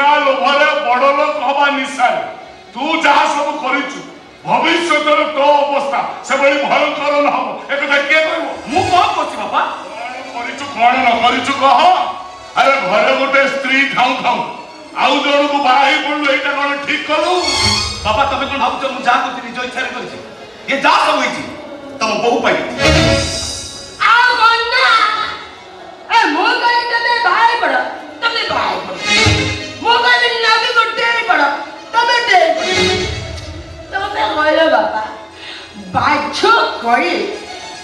ଟଙ୍କା ଲୋଭରେ ବଡ ଲୋକ ହବା ନିଶାରେ ତୁ ଯାହା ସବୁ କରିଛୁ ଭବିଷ୍ୟତରେ ତୋ ଅବସ୍ଥା ସେଭଳି ଭୟଙ୍କର ନ ହବ ଏକଥା କିଏ କହିବ? ମୁଁ କଣ କରୁଛି ବାପା? କରିଛୁ କଣ ନ କରିଛୁ କହ। ଆରେ ଘରେ ଗୋଟେ ସ୍ତ୍ରୀ ଥାଉ ଥାଉ ଆଉ ଜଣକୁ ବାହା ହେଇ ପଡିଲୁ, ଏଇଟା କଣ ଠିକ କଲୁ? ବାପା ତମେ କଣ ଭାବୁଛ ମୁଁ ଯାହା କରୁଛି ନିଜ ଇଚ୍ଛାରେ କରିଛି? ଏ ଯାହା ସବୁ ହେଇଛି ତମ ବୋହୁ ପାଇଁ। ଆଉ କଣ ନା ମୁଁ କହିଲି ତମେ ବାହାରି ପଡ, ତମେ ବାହାରି ପଡ। ମୁଁ କହିଲି ନବୀ ଗୋଟେ ପଡ, ତମେ ଡେଇ ପଡ। ତମେ କହିଲ ବାପା ବାଛ କରି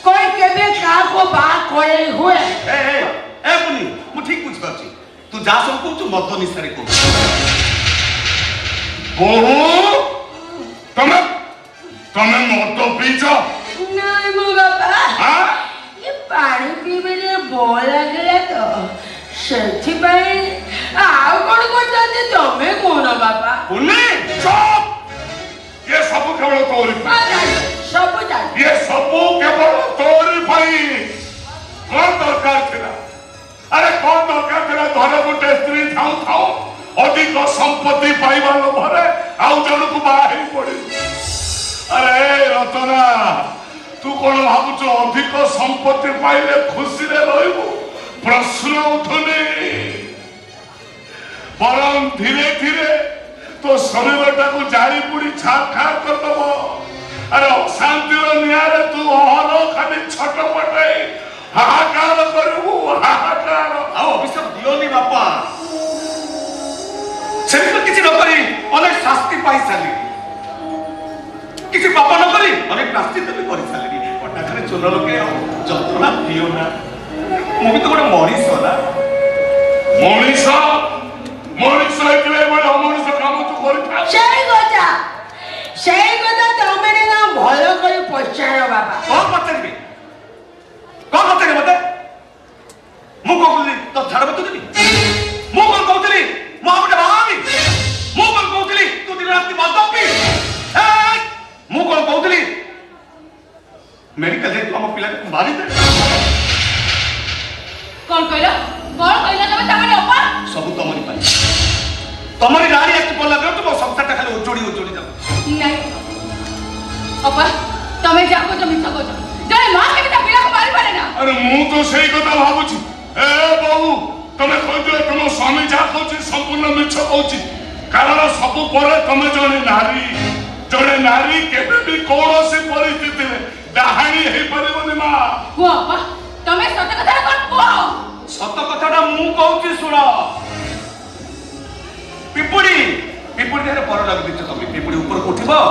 कोई केबे काको बा कोई हुए ए पुनी मु ठीक बुझ पाछि तू जा सब कहू मद निसारे कहू बोहू तमे तमे मद पीछ नहीं मु बाबा हां ये पानी पीबे रे बोल लागला तो सेठी भाई आउ कोन करते तमे कोन बाबा पुनी चुप ये सब केवल तोरी सब जान ये सब केवल तोरी भाई कौन दरकार थिला? अरे कौन दरकार थिला घरे गोटे स्त्री थाउ थाउ अधिक संपत्ति पाइबा लोभरे आउ जणकु बाही पड़ी? अरे रतना तू कौन भाबुछ अधिक संपत्ति पाइले खुशी रे रहबो? प्रश्न उठुनी परम धीरे धीरे तो शरीरटा को जारी पुड़ी छाप खाप कर दबो। अरे अशांतिर नियारे तू अहर खाली छटपटे हाहाकार करबू हाहाकार। आ अभिशाप दियोनी बापा सेम किछि न करी अनेक शास्ति पाई साली किछि पाप न करी अनेक प्राश्चित्य भी करि साली पटा घरे चोर लोके जंत्रणा दियो ना मु भी तो गोटे मनीष ना मनीष मनीष हेतले बडे अमनीष काम तू करिथा সেই কথা তুমি না ভালো করে পছাড় বাবা कौन पचारबे मते मु कहली तो झाड़ बतु देबी मु कोन कहतली मु आपटे भावी मु कोन कहतली तू दिन रात मद पी मु कोन कहतली मेडिकल जे हम पिला को मारी दे कौन कहला तमे तमरे अपा सब तमरी पाई तमरी रानी एक पल्ला दे तो संसारटा खाली उजोड़ी जाऊ नहीं अपा तमे जाको तो मिछ को जने मां के पिता पिला को मारी पारे ना। अरे मु तो सही কথা ভাবুছি ए बहु तमे कहते तुम स्वामी जा कहछि संपूर्ण मिछ कहछि कारण सब पर तमे जने नारी केबे भी कोनोसी परिस्थिति में डाहाणी हे परिबनी मा को अपा तमे सत कथा कोन को सत कथाटा मु कहछि सुन पिपुड़ी रे पर लग दिछ तमे पिपुड़ी ऊपर उठिबो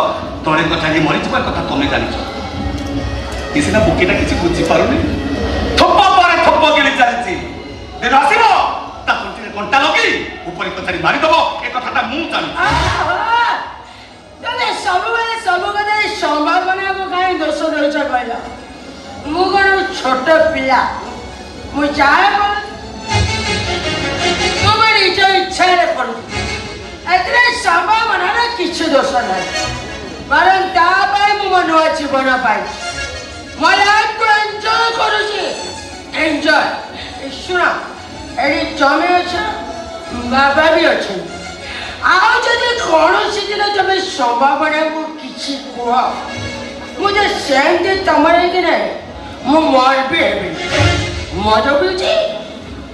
तळे कथा ही मरि जबा कथा तमे जानिछ किसिना बुकेटा किछि बुझी पारुनी थप्पा पारे थप्पा गेली चालिछि दिन आसीबो ता कोंटी कोंटा लगी ऊपर कथारी मारि दबो ए कथाटा मु जानि तमे सब कथा संभावना को काई दोष देछ कहला मु कोन छोट पिला मु जाय मु मेरी इच्छा रे पड़ एतरे संभावना रे किछ दोष नै कारण ता पाई मु मनवा जीवन पाई मैं लाइफ को एंजॉय करूची एंजॉय सुना एडी जमे अच्छा बाबा भी अच्छे आओ जदि कौनसी दिन तुम संभावना को किसी कह मुझे सेमती तमरे कि नहीं मु मर भी हेबी मजा बुझी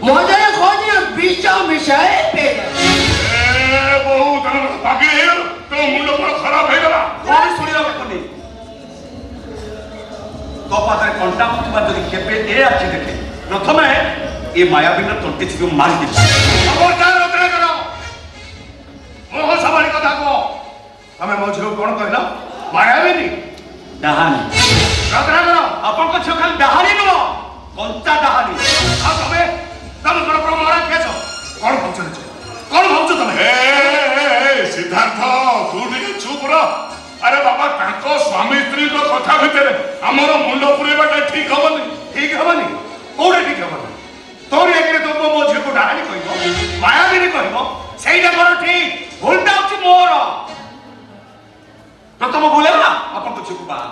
मजा खोज विष मिशाए पे बहुत आगे तो मुंड पर खराब हो गला कौन सुनी लो कोनी तो पादरे कंटा मुतबा जदि केबे ए आछि देखे प्रथमे ए मायावीर तंटे छिबो मारि दे खबरदार उतरे करो मोह सवारी कथा को हमें मझिरो कोन कहला मायावीनी डाहानी रत्ना करो अपन को छ खाली डाहानी नो कंचा डाहानी आ तमे प्रमाण केछ कोन पहुंचछ कोन भावछ तमे ए सिद्धार्थ तू नहीं चुप रह। अरे बाबा ताको स्वामी स्त्री को कथा भितरे हमर मुंड पुरेबाटा ठीक हबनी कोडे ठीक हबनी तोर एकरे तो मो झे को डाहानी कहबो मायावीनी कहबो सेइडा करो ठीक भूलटा अछि मोर प्रथम बोले ना अपन को छुपा बाहा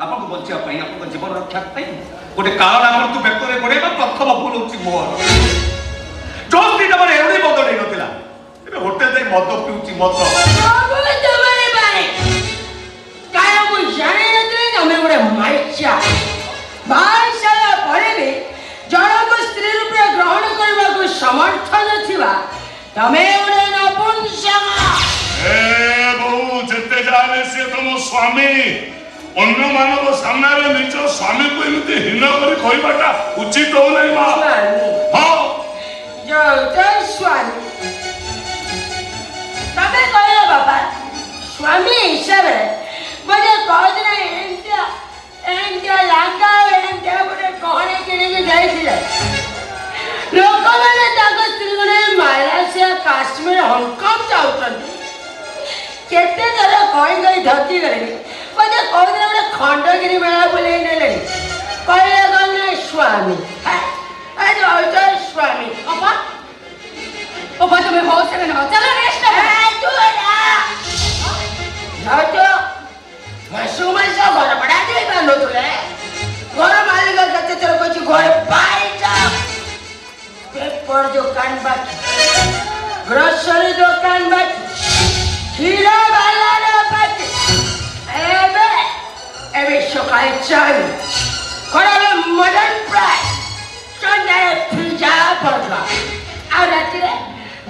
अपन को बंचिया पई अपन को जीवन रक्षा पई गोटे कारण हमर तू व्यक्तरे गोडे ना प्रथम भूल होछि मोर जोस्ती जबर एवडी बदले नते ମଦ ପିଉଛି ମଦ। ସବୁ ତମରି ପାଇଁ। କାରଣ ମୁଁ ଜାଣିନଥିଲି ତମେ ଗୋଟେ ମାଇଚା। ବାହା ସାରିଲା ପରେ ବି ଜଣକୁ ସ୍ତ୍ରୀ ରୂପେ ଗ୍ରହଣ କରିବାକୁ ସମର୍ଥ ନଥିବା ତମେ ଗୋଟେ ନପୁଂସକ। ବହୁ ଯେତେ ଯାହେଲେ ସିଏ ତମ ସ୍ୱାମୀ। ଅନ୍ୟମାନଙ୍କ ସାମ୍ନାରେ ନିଜ ସ୍ୱାମୀକୁ ଏମିତି ହୀନ କରି କହିବାଟା ଉଚିତ ହଉନାହିଁ ମା। ହଁ ସ୍ୱାମୀ ତମେ କହିଲ ବାପା ସ୍ୱାମୀ ହିସାବରେ ମୋତେ କହିଦିନ ଏମିତିଆ ଲାଙ୍ଗା ଏମିତିଆ ଗୋଟେ ଗହଣା କିଣିକି ଯାଇଥିଲେ। ଲୋକମାନେ ତାଙ୍କ ସ୍ତ୍ରୀକୁ ନେଇ ମାଲେସିଆ କାଶ୍ମୀର ହଂକଂ ଯାଉଛନ୍ତି। କେତେ ଥର କହି ଧତି ଗଲେଣି। ମୋତେ କହିଦିନ ଗୋଟେ ଖଣ୍ଡଗିରି ମେଳା ବୁଲେଇ ନେଲେଣି। କହିଲେ କ'ଣ ନା ସ୍ୱାମୀ ସ୍ୱାମୀ तुम्हें बहुत से चलो रेस्ट घर भड़ा दे घर मालिक जते थर कह घर पेपर दुकान बाकी ग्रोसरी दुकान बाकी क्षीर बाला बाकी एबे सकाल चाय खराबे मटन फ्राई संध्यारे पिज्जा बर्गर आ राति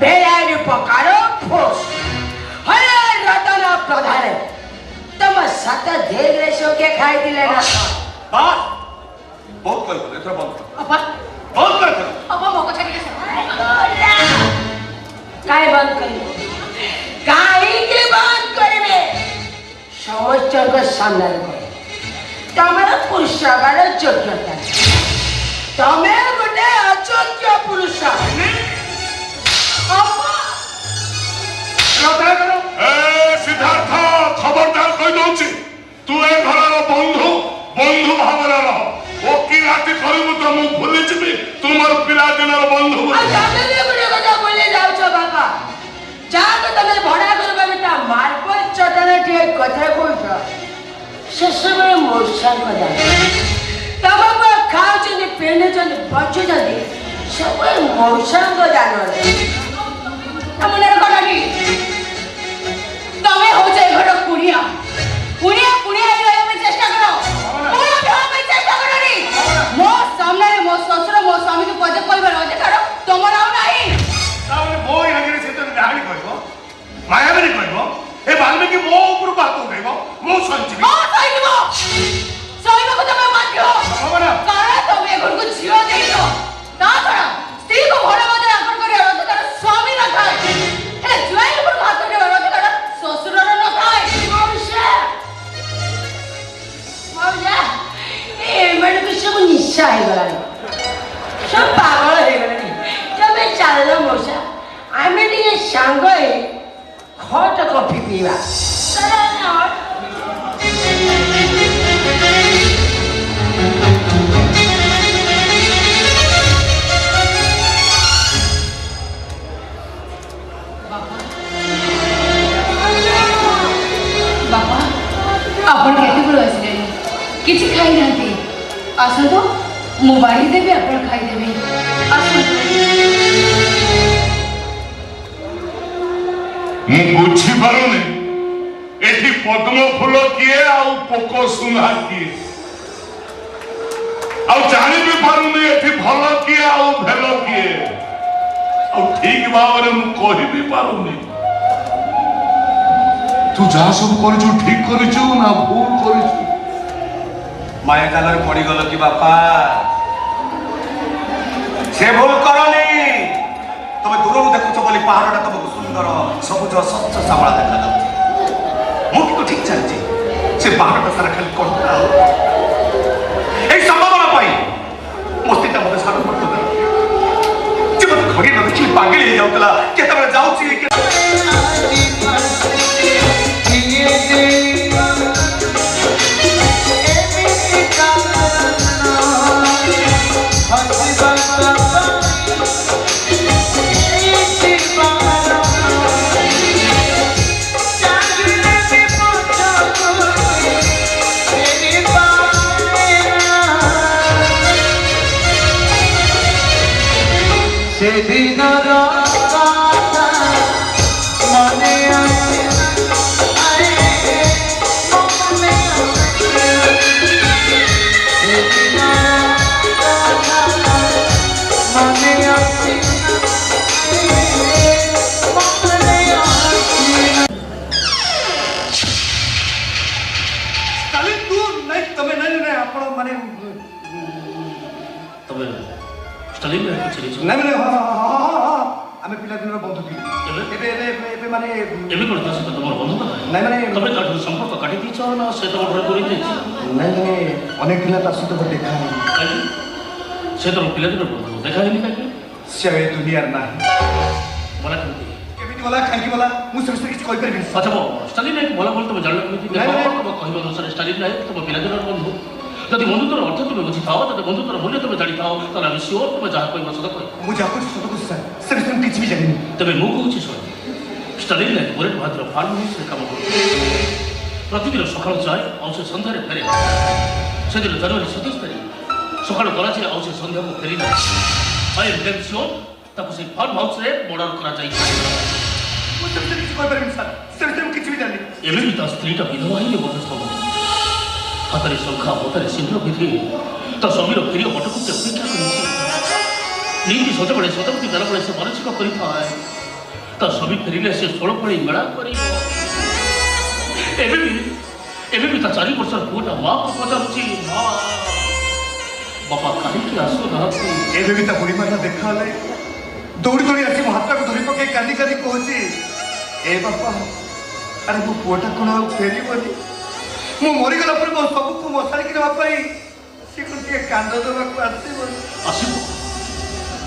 बेलारी पकारो फोस हरे रतन प्रधान तुम सत देख सो के खाई दिले ना बात बहुत कर एथरा बंद कर अपा बहुत कर अपा मोको छाड़ी के काय बंद करी काई के बंद करबे समस्त को सामने रखो तमरा पुरुषागार योग्यता तमे गोटे अयोग्य पुरुष सिद्धार्थ खबरदार कही दौची तू ए घर बंधु बंधु भावर रह वकिलाती करू तो मु भूली जीवी तुमर पिला दिन बंधु बाबा जहाँ तमे भड़ा करवा मार्बल चटना टे कथा कौच से समय मूर्छा कदा तब खाऊँ पेने बचुं सब मूर्छा दान तमे हो जाए घर कुड़िया कुड़िया कुड़िया चेष्टा करो चेष्टा करो मो सामने मो ससुर मो स्वामी को पदे कहबार अधिकार तुमर आउ नाही मो आगे से तो डाणी कहबो मायाबी कहबो ए वाल्मीकि मो ऊपर बात उठेबो मो संजीवी मो सहिबो सहिबो तमे बाध्य कारण तमे घर को झियो देइलो ता छड़ा स्त्री को भड़ा मते आकर करे अधिकार स्वामी न खाए हे जुआई ऊपर हाथ करे अधिकार ससुर न खाए मौजा ए मन को सब निशा है गला सब पागल है गला तबे चलो मौसा आमे दिए संग है हॉट कॉफी पीवा चलो ना बापा आपण केते बळ असले किछि खाई नाती आसो तो मोबाइल देबे आपण खाई देबे आसो मु बुझी पारुनी एठी पद्म फूल किए आउ पोको सुना किए आउ जानी भी पारुनी एठी भल किए आउ भेल किए आउ ठीक भावरे मु कहि भी पारुनी तू जहाँ सब करिछु ठीक करिछु ना भूल करिछु माया जाल पड़ी गल कि बापा से भूल करनी तुम दूर देखुच बोली पहाड़टा तुमको सुंदर सबुज स्वच्छ श्यामला देखा जाऊँ मुझे ठीक चलती से पहाड़टा सारा खाली कंटा संभावना मस्तीटा मत सारा पड़ता मत घड़ी न देखी पागल हो जाऊला केतबे जाऊची সেদিন स्टालिन तू नहीं तमे नहीं नहीं आपण माने तबे स्टालिन रे कुछ नहीं नहीं नहीं हां आमे पिला दिन बंधु थी एबे माने एबे कोन तो से तमर बंधु ना नहीं माने तबे काट संपर्क काटी दीछ ना से तो घर करी देछ नहीं माने अनेक दिन तार सहित देखा नहीं काई से तो पिला दिन बंधु देखा नहीं काई से दुनिया ना मला कहती केमिति वाला खांकी वाला मु सब किछ कहि परबी अच्छा वो स्टालिन रे बोला बोल तुम जानल केमिति नहीं, नहीं। देखो कहबो अनुसार स्टालिन रे तुम पिला दिन बंधु যদি বন্ধুত্বর অর্থ তুমি বুঝি থাও যদি বন্ধুত্বর মূল্য তুমি জানি থাও তাহলে আমি শিওর তুমি যাহা কইব সদা কই मु जा कुछ सत कुछ से विषय में किछ भी जानि তবে মু কହୁছি শুন স্টালিন রে ওরে ভাদ্র ফার্ম হাউসে কাম করে প্রতিদিন সকাল যায় ଆଉ ସେ ସନ୍ଧ୍ୟାରେ ଫେରେ ସେଦିନ ଜାନୁଆରୀ 27 ତାରିଖ ସକାଳ କରାଯାଏ ଆଉ ସେ ସନ୍ଧ୍ୟାକୁ ଫେରି ନାହିଁ ଆଇ ଏମ୍ ଡେମ୍ ସିଓର ତାକୁ ସେଇ ଫାର୍ମ ହାଉସରେ ମର୍ଡର କରାଯାଇଛି मु सब किछ कहि परबी सर से विषय में किछ भी जानि ଏବେ ବି ତା ସ୍ତ୍ରୀଟା ବିଧବା ହେଇନି ବୋଧେ ସବୁ ହାତରେ ଶଙ୍ଖା ହାତରେ ସିନ୍ଦୁର ପିନ୍ଧି ତା ସ୍ୱାମୀର ପ୍ରିୟ ବଟକୁ ଅପେକ୍ଷା କରିଛି ନିତି ସଜବେଳେ ସତପତି ବେଳବେଳେ ସେ ମାନସିକ କରିଥାଏ ତା ସ୍ୱାମୀ ଫେରିଲେ ସେ 16 ପାଳି ମେଳା କରିବ ଏବେ ବି ତା 4 ବର୍ଷର ପୁଅଟା ମାଆକୁ ପଚାରୁଛି ମା ବାପା କାହିଁକି ଆସୁନାହାନ୍ତି एबे भी ता बुढ़ी माता देखा ले दौड़ी दौड़ी आसी मो हाथ को धरी पके कांदी कांदी कहूची ए बापा अरे मो पुआटा कोन फेरी बोली मो मरी गला पर मो सब को मसारी के बापा से कोन के कांद दबा को आसी बोली ଆସିବ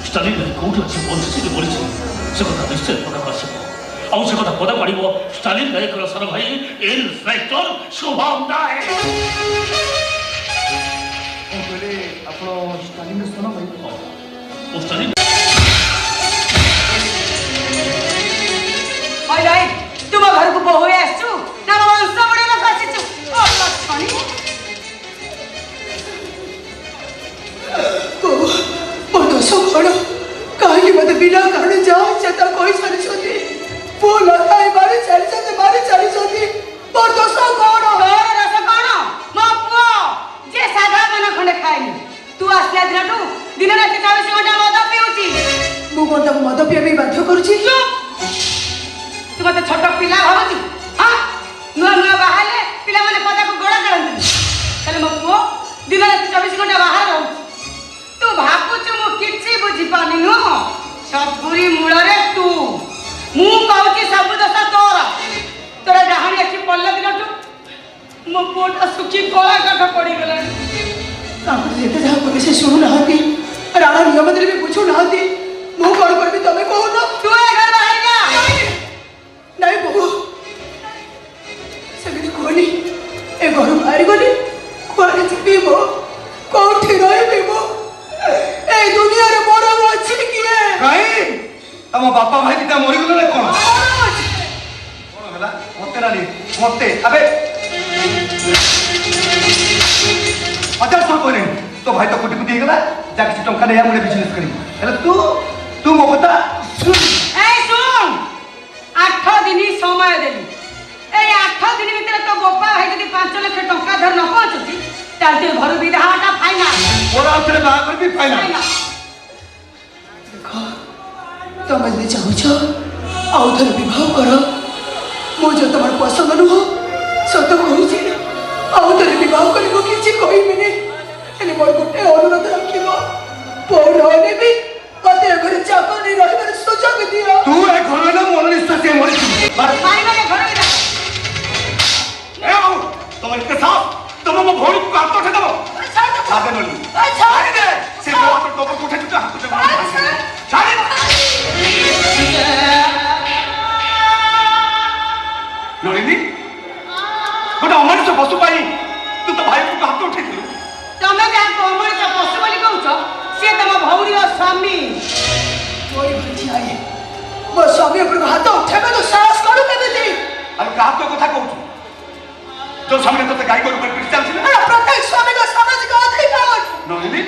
ଷ୍ଟାଲିନ୍ କୋଉଠି ଅଛି ବଞ୍ଚିଛି କି ମରିଛି ସେ କଥା ନିଶ୍ଚୟ ପ୍ରକାଶ ଆସିବ ଆଉ ସେ କଥା ପଦା ପାଡ଼ିବ ଷ୍ଟାଲିନ୍ ନାୟକର ସାନ ଭାଇ ଇନ୍ସପେକ୍ଟର ଶୁଭମ ନାୟକ ओ बोले आपण स्टालिन सुनो भाई ଓ ଷ୍ଟାଲିନ୍ हाय भाई तुम घर को बहु आसछु ना वंश बड़े ना आसीछु ओ लक्षणी बड़ सफल कहीं मत बिना कारण जाओ चेता कोई छाड़ी वो लताई मारी छाड़ी बड़ दोष कौन तोर रस कोन मो पुओ जे साधा मन खंडे खाइनी तू आसला दिनटू दिन रात 24 घंटा मद पिउची मु कोन तक मद पिया भी बाध्य करूची तू मते छोट पिला भाबुची हां नुआ नुआ बाहाले पिला माने पदा को गोड़ा करंती तले मो पुओ दिन रात 24 घंटा बाहर रहू तू भाबुछु मु किछि बुझी पानी नु सबुरी मूल रे तू मु कहूची सब दोष तोरा तोरा डहाणी अच्छी पल्ला दिनटू मो पोटा सुखी कोला काठ पड़ी गलानी तापर जेते जा कोई से सुनु नहाती राणा नियम दरे भी पूछू नहाती मु कोन करबी तमे कहू न तू ए घर बाहर जा नहीं बहु सेमिति कोनी ए घर बाहर गली कोनी जिबी मो कोठी रहबी मो ए दुनिया रे मोर अछि किए काई तम बापा भाई पिता मरी गले कोन कोन हला मते नाली मते अबे हजार सौ कोने तो भाई तो कोटिपति गला जा किसी टंका नहीं हमरे बिजनेस करी हेले तू मो बता सुन ए सुन 8 दिन समय देली ए 8 दिन भीतर तो गोपा भाई जदी 5 लाख टंका धर न पहुंचती तालते घर विधाटा फाइनल मोरा उतरे बागर भी फाइनल देखो तुम यदि चाहूछ आउ थर विवाह कर मो जो तुम्हार पसंद नुह सत कहूची आउ थर विवाह कर किसी कहबिनी हेले मोर गोटे अनुरोध रखिबो पौरने भी मते घर चाकरी रहबार सुযোগ दियो तू ए घर में मन निश्चय से मरी फाइनल घर विधा ए आओ तुम इसके साथ तुम मो भोड़ी को हाथ उठे दो आगे नली छाड़ी दे से वो तो टोपर को उठे हाथ उठे छाड़ी नलिनी गोटे अमनुष्य पशु पाई तू तो भाई को हाथ उठे दिलु तमे जा कोमल का पशु बोली कहउछ से तम भौरी और स्वामी कोई बुझी आई मो स्वामी पर हाथ उठेबे तो साहस करू केबेती हम का तो कथा कहू जो सामने तो गाय गोरु पर पिट चलছিল अरे प्रत्येक स्वामी का सामाजिक अधिकार नलिनी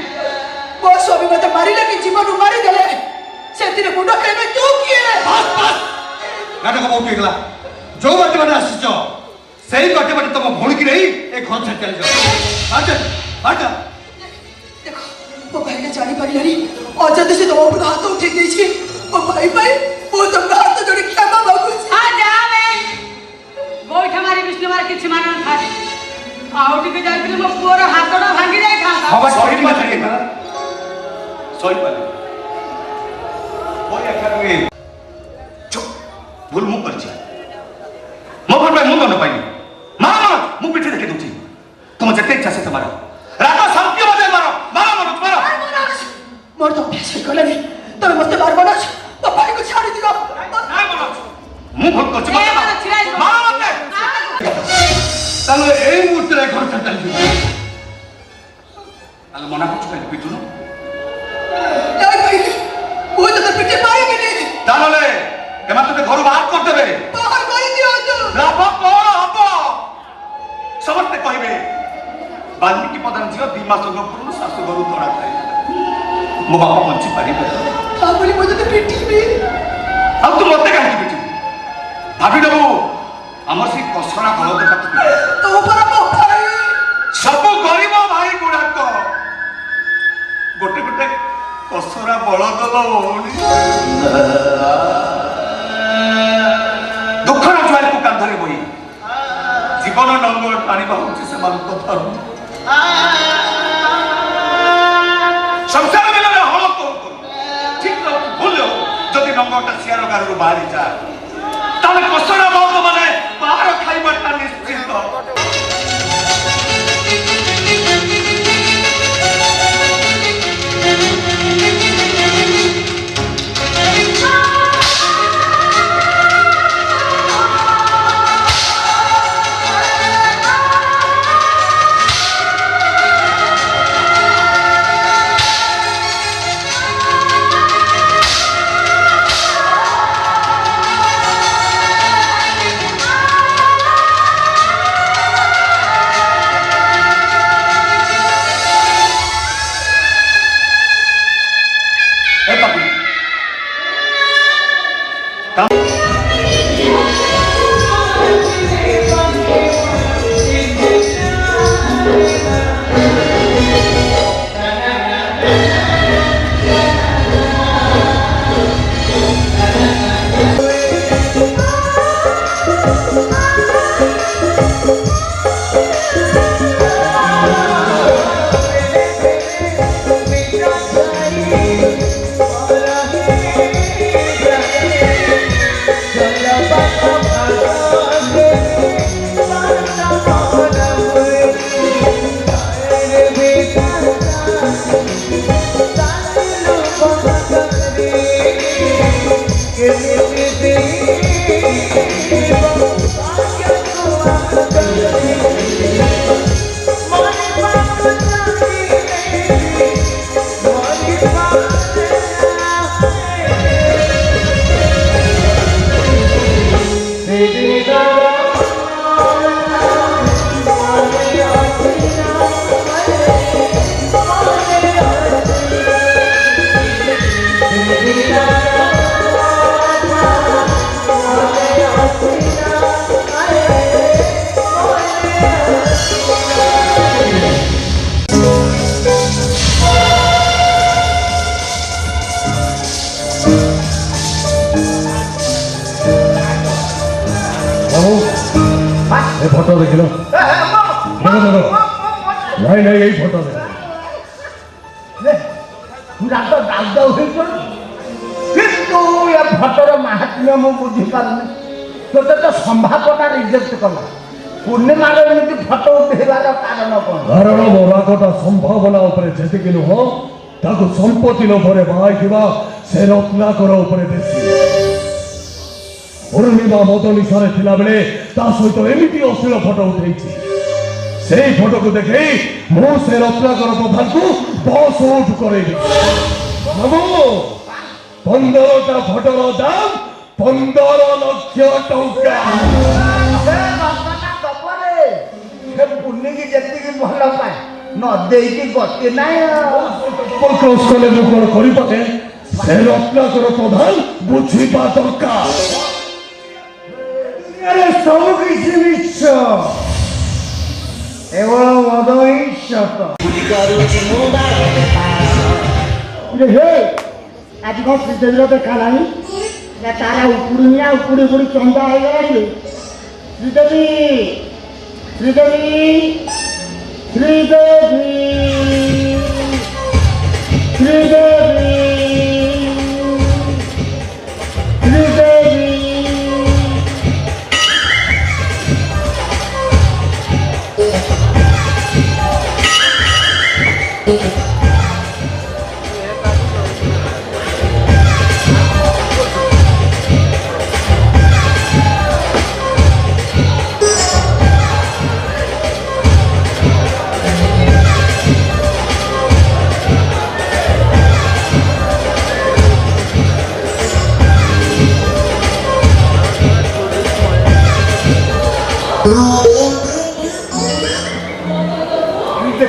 मो स्वामी मते मारिले कि जीवन मारी देले सेतिरे मुंड खेबे तू किए बस बस नाटक बहुत ହେଇଗଲା ଯୋଉ ବାଟେ ବାଟେ ଆସିଛ ସେଇ ବାଟେ ବାଟେ ତମ ଭଉଣୀକି ନେଇ ଏ ଘର ଛାଡ଼ି ଚାଲିଯାଅ। ଦେଖ ମୋ ଭାଇଟା ଜାଣିପାରିଲାନି ଅଯଥା ସେ ତମ ଉପରେ ହାତ ଉଠେଇ ଦେଇଛି। ମୋ ଭାଇ ପାଇଁ ମୁଁ ତମକୁ ହାତ ଯୋଡ଼ି କ୍ଷମା ମାଗୁଛି। हाँ जावे गोइठा मारी विष्णु मार किछि मान न था आउ टिके जाइबिले मो पुअर हातडा भांगी जाय था हवा सही पाले सही पाले कोई अखर में चुप भूल मुंह कर जा मो भर में मुंह तो न पाई मारो मुंह पीछे देखे दूची तुम जते इच्छा से तुम्हारा रातो शांति बजे मारो मारो मारो मोर तो अभ्यास गलानी तमे मते मार बना ମୋ ଭାଇକୁ ଛାଡ଼ି ଦିଅ। ନାଇଁ ମନ ମୁଁ ଭୁଲ କରିଛି ए मारो छिराई दो ମାର ମତେ ତାହେଲେ ଏଇ ମୁହୂର୍ତ୍ତରେ ଘର ଛାଡ଼ି ଚାଲିଯିବ। ତାହେଲେ ମନା କରୁଛୁ କାହିଁକି ପିଟୁନୁ ନାଇଁ ଭାଇ ମୁଁ ତତେ ପିଟି ପାରିବିନି। ତାହେଲେ ଏମାନେ ତତେ ଘରୁ ବାହାର କରିଦେବେ ବାହାର କରିଦିଅନ୍ତୁ। ଲାଭ କଣ ହବ ସମସ୍ତେ କହିବେ ବାଲ୍ମୀକି ପ୍ରଧାନ ଝିଅ 2 ମାସ ପୂର୍ବରୁ ଶାଶୁ ଘରୁ ତଡ଼ା ଖାଇ ମୋ ବାପା ବଞ୍ଚି ପାରିବେ ତା ବୋଲି ମୁଁ ତତେ ପିଟିବି। ଆଉ ତୁ ମତେ କାହିଁକି ପିଟିବୁ ଭାବି ନେବୁ ଆମର ସେଇ କଷଣା ବଳଦ ପାଖକୁ ତୋ ପରା ମୋ ଭାଇ। ସବୁ ଗରିବ ଭାଇ ଗୁଡାକ ଗୋଟେ ଗୋଟେ କଷରା ବଳଦ ଭଉଣୀ ଦୁଃଖର ଜୁଆରକୁ କାନ୍ଧରେ ବୋହି ଜୀବନ ନଙ୍ଗଳ ଟାଣିବା ହଉଛି ସେମାନଙ୍କ ଧର୍ମ। ସଂସାର ବେଳରେ ହଳ କରୁ ଠିକ ଭୁଲ ହଉ ଯଦି ନଙ୍ଗଟା ସିଆର ଗାରରୁ ବାହାରି ଯା ତାହେଲେ କଷରା ବଳଦ ମାନେ ବାହାର ଖାଇବାଟା ନିଶ୍ଚିତ। फोटो देख लो नहीं नहीं यही फोटो देख फटोर महात्म्य मु बुझी पारुनी तोते तो संभावना रिजेक्ट कला पूर्णिमार एमती फटो उठेबार कारण कौन कारण मोराकटा संभावना उपरे जेतिकी नुह ताकु संपत्ति लोभरे बाहाइथिबा से रत्नाकर उपरे बेसी पूर्णिमा मत निशारे थिला बेले ता सहित एमिति अश्लील फोटो उठेछि से फोटो को देखे मु से रत्नाकर प्रधान को बस उठ करेबी बाबू 15टा फोटोर दाम 15 लाख टंका पुण्यकी जेतिकी भल पाए न देकी गति नाई क्रॉस कले मु कोन करि पाते से रत्नाकर प्रधान बुझिबा दरकार ଆରେ ସବୁ କିଛି ମିଛ କେବଳ ମଦ ହିଁ ସତ ହେ ଆଜି କଣ ଶ୍ରୀଦେବୀର ଦେଖା ନାହିଁ ନା ତାରା ଉପୁଡୁନି ନା ଉପୁଡି ଉପୁଡି ଚନ୍ଦା ହେଇଗଲାଣି ଶ୍ରୀଦେବୀ ଶ୍ରୀଦେବୀ ଶ୍ରୀଦେବୀ ଶ୍ରୀଦେବୀ ଶ୍ରୀଦେବୀ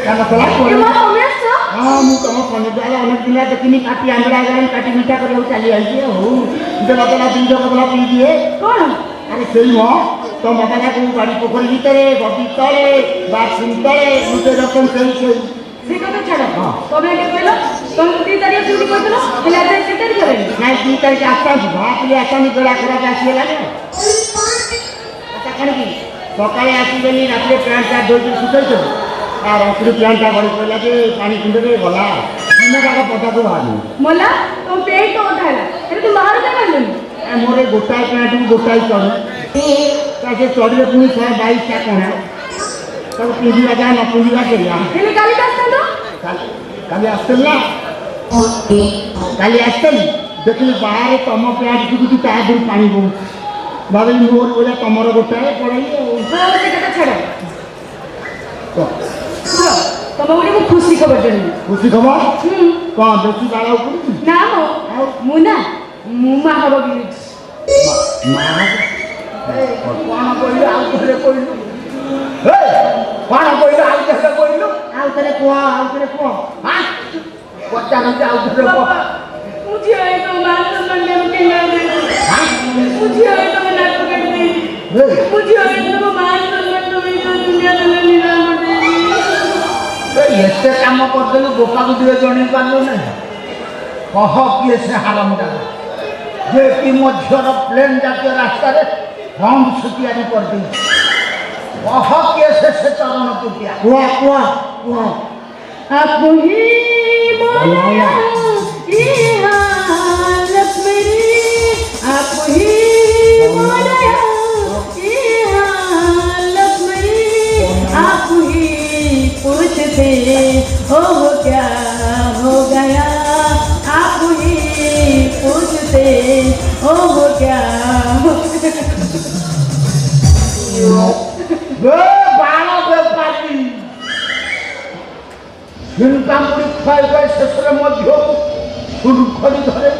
ଖାନା ହଁ ମୁଁ ତମ କନେକ୍ଟ ଅନେକ ଦିନ ଦେଖିନି କାଟି ଆନ୍ଧ୍ରା ଗଲାଣି କାଟି ମିଠା କରିବାକୁ ଚାଲି ଯାଇଛି ହଉ ଦେଲା ଦେଲା ଜିନିଷ ବଦଲା ପିଇ ଦିଏ କ'ଣ ଆରେ ସେଇ ମ ତ ମତାକୁ ବାଡ଼ି ପୋଖରୀ ଭିତରେ ଗଦି ତଳେ ବାଥରୁମ୍ ତଳେ ଗୋଟେ ରକମ ସେଇ ସେ କଥା ଛାଡ଼ ତମେ ଆଗେ କହିଲ ତମେ 3 ତାରିଖ ଛୁଟି କରିଥିଲ ହେଲେ ଆଜି 3 ତାରିଖ ହେଲାଣି ନାଇଁ 2 ତାରିଖ ଆସନ୍ତୁ ଭାବିଲି ଆସନ୍ତୁ ବେଳା ଖରାପ ଆସିଗଲାଣି କ'ଣ କି ସକାଳେ ଆସିବେନି ରାତିରେ ପ୍ୟାଣ୍ଟ ସାର୍ଟ ଧୋଇକି ଶୁଖେଇଛନ୍ତି আর রাত্রি প্যান্টটা গড়ি পড়লা যে পানি কুଣ୍ଡে গলা দিন যাক পদাକୁ ବାହାରିନି মলা তো পেট তো ওঠা ହେଲା ହେଲେ ତୁ ବାହାରୁ କାଇଁ ବାହାରିଲୁନି ମୋର ଗୋଟାଏ ପ୍ୟାଣ୍ଟକୁ ଗୋଟାଏ ଚଢ଼ ତା ସେ ଚଢ଼ିଲେ ପୁଣି 122ଟା କଣା ତାକୁ ପିନ୍ଧିବା ଯାହା ନ ପିନ୍ଧିବା ସେଇଆ ହେଲେ କାଲି ଆସିଥାନ୍ତ କାଲି ଆସିଥିଲି ନା କାଲି ଆସିଥିଲି ଦେଖିଲି ବାହାରେ ତମ ପ୍ୟାଣ୍ଟ ଶୁଖୁଛି ତା ଦେହରୁ ପାଣି ବହୁଛି ଭାବିଲି ମୋର ଭଳିଆ ତମର ଗୋଟାଏ ପଳେଇଲି ଆଉ ସେ କଥା ଛାଡ଼ ତମ ଗୋଟେ ମୁଁ ଖୁସି ଖବର ଜାଣିବି ଖୁସି ଖବର କ'ଣ ବେଶୀ ବାଳ ଉପରୁଛି ନା ମୁଁ ନା ମୁଁ ମା ହବ ବୋଲି କ'ଣ କହିଲୁ ଆଉ ଥରେ କହିଲୁ କ'ଣ କହିଲୁ ଆଉ ଥରେ କହିଲୁ ଆଉ ଥରେ କୁହ ଆଉ ଥରେ କୁହ ପଚାରୁଛି ଆଉ ଥରେ କୁହ ମୁଁ ଝିଅ ହେଇ ତମ ମା ସମ୍ମାନ ମୁଁ ଝିଅ ହେଇ ତମ ନାକ କାଟି ଦେଇଛି ମୁଁ ଝିଅ ହେଇ ତମ ମା ସମ୍ମାନ ତମେ ଦୁନିଆ ଦେଲେନି ଏତେ କାମ କରିଦେଲୁ ଗୋପାକୁ ଟିକେ ଜଣେଇ ପାରିଲୁ ନା କହ କିଏ ସେ ହାରାମଟା ଯେ କି ମୋ ଝିଅର ପ୍ଲେନ୍ ଜାତୀୟ ରାସ୍ତାରେ ହମ୍ପ ତିଆରି କରିଦେଇଛି କହ କିଏ ସେ ଚରଣ ତୁଟିଆ କୁହ କୁହ କୁହ आपको ही बोलाया ये हालत मेरी आपको ही बोलाया ये हालत मेरी आपको ही पूछते हो क्या हो गया आपको ही पूछते हो क्या ବାଳ ବେପାରୀ ଝିଙ୍କାମୁଡ଼ି ଖାଇ ଖାଇ ଶେଷରେ ମଧ୍ୟ ଖଡ଼ି ଧରେ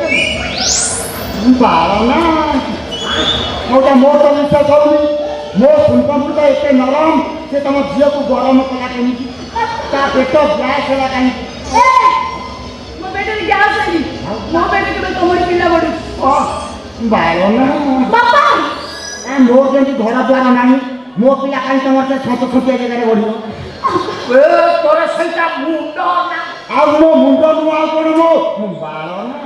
ବାଳ ନା ମୋଟା ମୋ ତ ବିଶ୍ୱାସ ହଉନି ମୋ ଝିଙ୍କାମୁଡ଼ିଟା ଏତେ ନରମ ସେ ତମ ଝିଅକୁ ଗରମ କଲା କେମିତି ତା ପେଟ ଗ୍ୟାସ୍ ହେଲା କାହିଁକି ମୋ ପେଟରେ ଗ୍ୟାସ୍ ହେଇନି ମୋ ପେଟରେ କେବେ ତମର ପିଲା ବଢୁଛି ବାଳ ନା ବାପା ମୋର ଯେମିତି ଘର ଦ୍ୱାର ନାହିଁ ମୋ ପିଲା କାହିଁ ତମର ସେ ଛୋଟ ଛୋଟିଆ ଜାଗାରେ ବଢିବ ତୋର ସେଇଟା ମୁଣ୍ଡ ନା ଆଉ ମୋ ମୁଣ୍ଡ ନୁହଁ ଆଉ କ'ଣ ମୋ ବାଳ ନା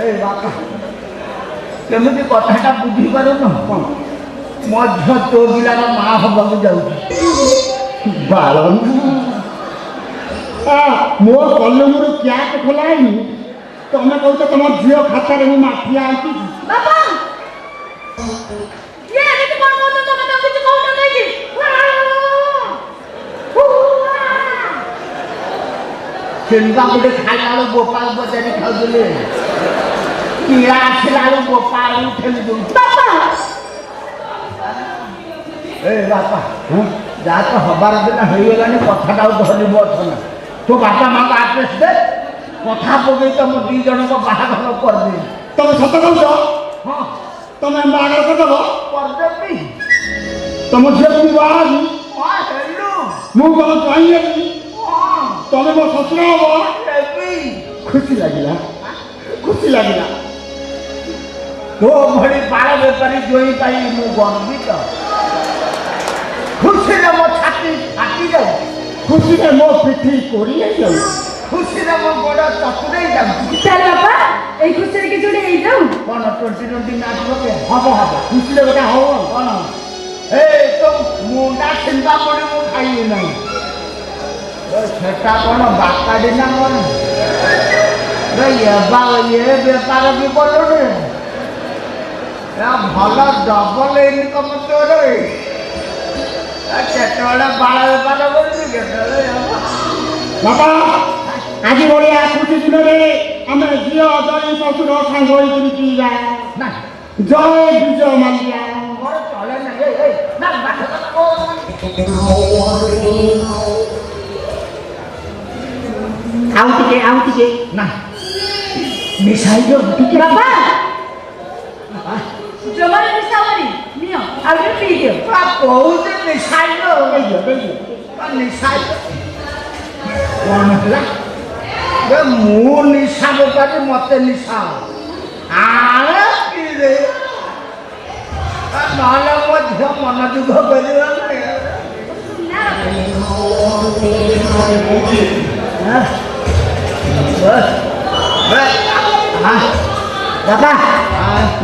ଏଇ ବାପା କେମିତି କଥାଟା ବୁଝିପାରୁନ କ'ଣ ମୋ ଝିଅ ତୋ ପିଲାର ମା ହବାକୁ ଯାଉଛି ବାଳ ମୋ କଲମରୁ କ୍ୟାଟ୍ ଖୋଲା ହେଇନି ତମେ କହୁଛ ତମ ଝିଅ ଖାତାରେ ମୁଁ ମାଫିଆ ଆଣିଛି ବାପା ये ଏମିତି କ'ଣ କହୁଛ ତମେ ତ କିଛି କହୁଛ ନାଇଁ ସେମିତି ଗୋଟେ ଖାଇଲା ବେଳୁ ଗୋପାଳ ବଜାରି ଖାଉଥିଲେ କିଳା ଆସିଲା ବେଳୁ ଗୋପାଳ ଠେଲି ଦଉଛି ବାପା ଏ ବାପା ଯାହା ତ ହବାର ଦିନ ହେଇଗଲାଣି କଥାଟା ଆଉ ଧରିବ ଅଛ ନା ତୋ ବାପା ମାଙ୍କ ଆଡ୍ରେସ୍ ଦେ କଥା ପକେଇ ତମ 2 ଜଣଙ୍କ ବାହାଘର କରିଦେବି ତମେ ସତ କହୁଛ ହଁ ତମେ ବାହାଘର କରିଦେବ କରିଦେବି ତମ ଝିଅକୁ ବାହା ହେବି ମୁଁ କ'ଣ ଚାହିଁବି ତମେ ମୋ ଶ୍ୱଶୁର ହବ ଖୁସି ଲାଗିଲା तो भली बाल बेपारी जोई पाई मु गर्वित खुशी रे मो छाती फाटी जाऊ खुशी रे मो पिठी कोरी जाऊ खुशी रे मो गोड़ चतुरे जाऊ चल बापा এই খুশিরে কি জুড়ে এই যাও কোন 2020 ম্যাচ হবে হবে খুশি রে গোটা হব কোন এই তো মুন্ডা চিন্তা পড়ি মু খাই নাই সেটা কোন বাকাডি না কোন রে ইয়ে বেপার কি বললো রে ভাল ডবল ইনকম তোর কেতବେଳେ ବାଳ ବେପାର କରୁଛୁ କେତେବେଳେ ବାପା ଆଜି ଭଳିଆ ଛୁଟି ଦିନରେ ଆମେ ଝିଅ ଜୟ ଶ୍ୱଶୁର ସାଙ୍ଗ ହୋଇକରି ପିଇବା ନା ଜୟ ବିଜୟ ମାଲିଆ ମୋର ଚଳେ ନାହିଁ ଆଉ ଟିକେ ନା ମିଶାଇ ଦିଅ ଟିକେ ବାପା ଜମାରେ ମିଶାବନି ନିଅ ଆଉ ଟିକେ ପିଇ ଦିଅ କହୁଛି ମିଶାଇ ମିଶାଇ କଣ ହେଲା ମୁଁ ନିଶା ବେପାରୀ ମତେ ନିଶା ଆଣେ ପିଇଦେ ନହେଲେ ମୋ ଝିଅ ମନ ଦୁଃଖ କରିବ ବାପା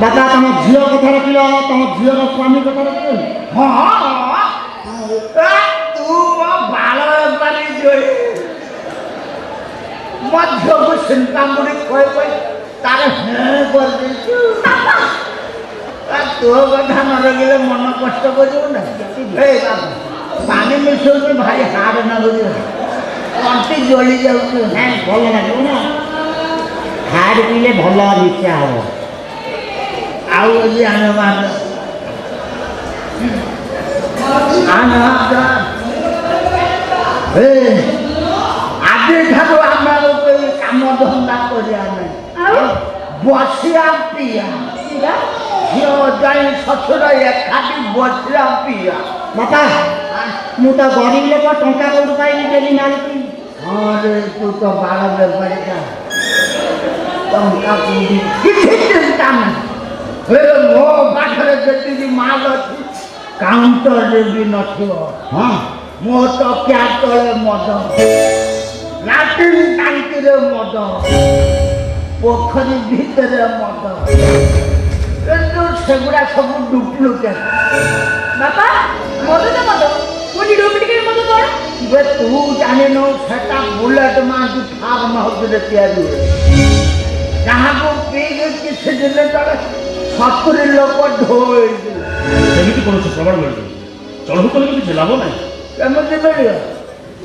ବାପା ତମ ଝିଅ କଥା ରଖିଲ ତମ ଝିଅର ସ୍ୱାମୀ କଥା ରଖିଲ ହଁ ତୁ ମୋ ବାଳ ବେପାରୀ ଯୋଇ ମୋ ଝିଅକୁ ସିନ୍ତାମୁଡ଼ି ଖୁଆଇ ଖୁଆଇ ତାର ହେଁ କରିଦେଇଛୁ ତୋ କଥା ନ ରଖିଲେ ମନ କଷ୍ଟ କରିବୁ ନା ଏଇ ବାବା ପାଣି ମିଶାଉଛି ଭାରି ହାର୍ଡ ଲାଗୁଛି ତଣ୍ଟି ଜଳି ଯାଉଛି ଭଲ ଲାଗିବ ନା ହାର୍ଡ ପିଇଲେ ଭଲ ନିଶା ହବ ଆଉ ଯଦି ଆଣିବାର ଆଜିଠାରୁ ଆମେ ଆଉ କେହି କାମ ଧନ୍ଦା କରିବା ନାହିଁ ବସିବା ପିଇବା ଝିଅ ଯାଇ ଶ୍ୱଶୁର ଏକାଠି ବସିବା ପିଇବା ବାପା ମୁଁ ତ ଗରିବ ଲୋକ ଟଙ୍କା କୋଉଠୁ ପାଇବି ଡେଲି ମାରୁଛି ହଁ ରେ ତୁ ତ ବାଳ ବେପାରୀଟା ଟଙ୍କା କୋଉଠି କିଛି ଚିନ୍ତା ନାହିଁ ମୋ ପାଖରେ ଯେତିକି ମାଲ ଅଛି କାଉଣ୍ଟରରେ ବି ନଥିବ ହଁ ମୋ ତକିଆ ତଳେ ମଦ ଲାଟ୍ରିନ୍ ଟାଙ୍କିରେ ମଦ ପୋଖରୀ ଭିତରେ ମଦ କିନ୍ତୁ ସେଗୁଡ଼ା ସବୁ ଡୁପ୍ଲିକେଟ୍ ବାପା ମଦ ତ ମଦ କୋଉଠି ଡୁପ୍ଲିକେଟ୍ ମଦ କଣ ବେ ତୁ ଜାଣିନୁ ସେଟା ବୁଲେଟ୍ ମାଟି ଫାର୍ମ ହାଉସରେ ତିଆରି ହୁଏ ଯାହାକୁ ପିଇକି କିଛି ଦିନ ତଳେ 70 ଲୋକ ଢୋଇଛି ସେମିତି କୌଣସି ପ୍ରମାଣ ମିଳୁନି ଚଢ଼ଉ କଲେ କିଛି ଲାଭ ନାହିଁ କେମିତି ମିଳିବ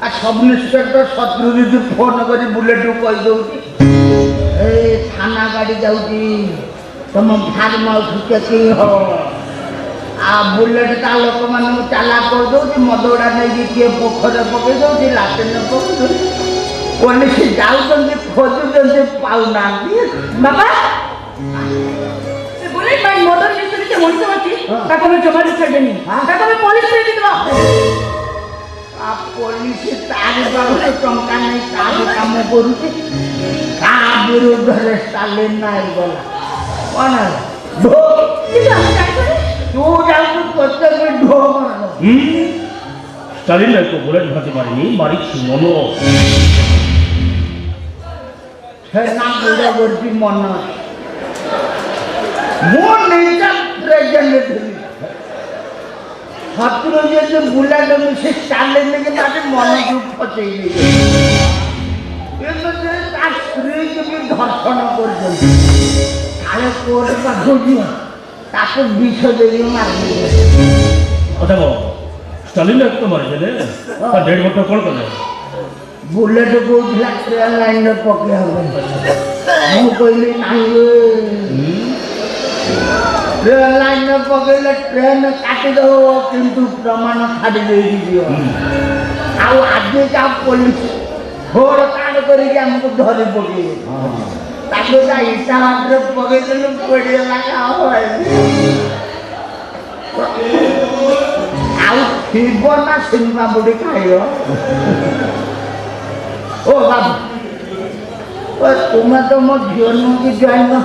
ଆଉ ସବ୍ ଇନ୍ସପେକ୍ଟର ଶତ୍ରୁଜିତ ଫୋନ୍ କରି ବୁଲେଟ୍କୁ କହିଦେଉଛି ଏଇ ଥାନା ଗାଡ଼ି ଯାଉଛି ତମ ଫାର୍ମ ହାଉସ୍ ଚେକିଂ ହବ ଆଉ ବୁଲେଟ୍ ତା ଲୋକମାନଙ୍କୁ ଚାଲା କରିଦେଉଛି ମଦ ଗୁଡ଼ା ନେଇକି କିଏ ପୋଖରୀରେ ପକେଇ ଦେଉଛି ଲାଟ୍ରିନ୍ରେ ପକେଇ ଦେଉଛି ପୋଲିସ ଯାଉଛନ୍ତି ଖୋଜୁଛନ୍ତି ପାଉନାହାନ୍ତି ବାପା बोले मैं मदर मिस्त्री से मोड़ से मची ताको मैं जमा दे छेड़नी ताको मैं पुलिस में दे दवा आ पुलिस तारी बाबू टंका नहीं तारी काम करूची ता विरुद्ध रे स्टालिन नाइ गला कोन ढो किसा काय करे तू जाऊ कोते में ढो मारो स्टालिन को बुलेट भाते मारिनी मारी मनो हे ना बुड़ा वर्दी मन मो नहीं प्रेजेंट थी छत्र जे बुलेट में से स्टालिन के माटे मन को फचई दे ये तो ता स्त्री के भी धर्षण कर दे काले कोर्ट का खोजी ताको विष देई मार दे अच्छा वो स्टालिन को मार देले ता डेढ़ घंटा कोन करले बुलेट को ट्रेन लाइन में पके हो मु कहली नहीं ट्रेन लाइन में पकड़े ट्रेन काटी दो किंतु प्रमाण छाड़ी दे दियो आउ आज का पुलिस घोड़ काट करके हमको धरी पके ताको ता इटा मात्र पके देले पड़े लगा हो आउ थिबो ना सिनेमा बुडी खाइयो ओ बाबू ओ तुम्हें तो मो जीवन की जाइनो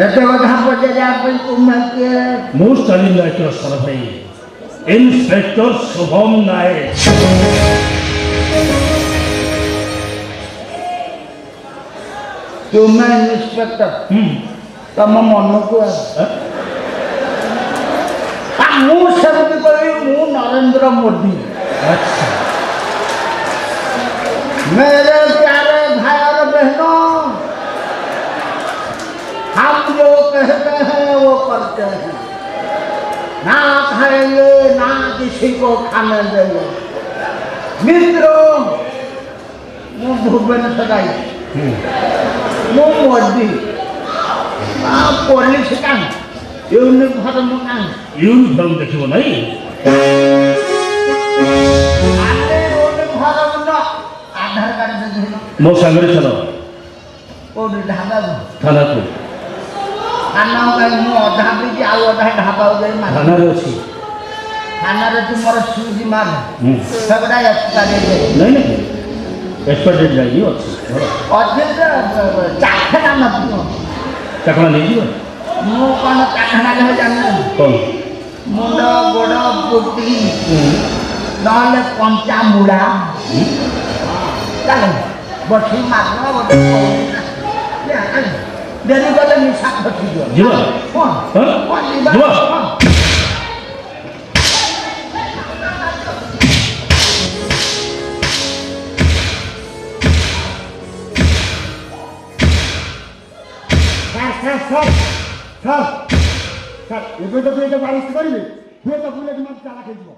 ଏତେ କଥା ପଚାରିବା ପାଇଁ ତୁମେ କିଏ? ମୁଁ ଷ୍ଟାଲିନ୍ ନାୟକର ସାନ ଭାଇ ଇନ୍ସପେକ୍ଟର ଶୁଭମ ନାୟକ। ତୁମେ ଇନ୍ସପେକ୍ଟର? ତମ ମନକୁ ମୁଁ ସେମିତି କହିବି ମୁଁ ନରେନ୍ଦ୍ର ମୋଦି। अच्छा मेरे प्यारे भाई और बहनों, हम जो कहते हैं वो करते हैं, ना खाएंगे ना किसी को खाने देंगे। मित्रों, ମୁଁ ଭୁବନେଶ୍ୱର ଆଇଛି, ମୁଁ ମୋଦି। ପୋଲିସ କାହିଁ, ୟୁନିଫର୍ମ କାହିଁ? यूनिफॉर्म देखिब नहीं आधार कार्ड देखिल मो सांगरे चलो कोडी ढाबा थाना को थाना मु अधा भी आउ अधा ढाबा जाई मार थाना रे अछि थाना रे तुमर सुजी मार सबडा एक्सपायर नहीं नहीं एक्सपायर जाई अछि अजे चाखना न चाखना नहीं जीव मु कोन चाखना ले जान कौन मुंड गोड़ पुटी नहले कंचा मुड़ा चल बठी मारना बठी देरी गले निशा खटी दियो जीव हां हां जीव सर, ଏବେ ତ ବାରିଶ କରିବେ ହୁଏତ ବୁଲେ ଚାଲା ଖେଳିଯିବ।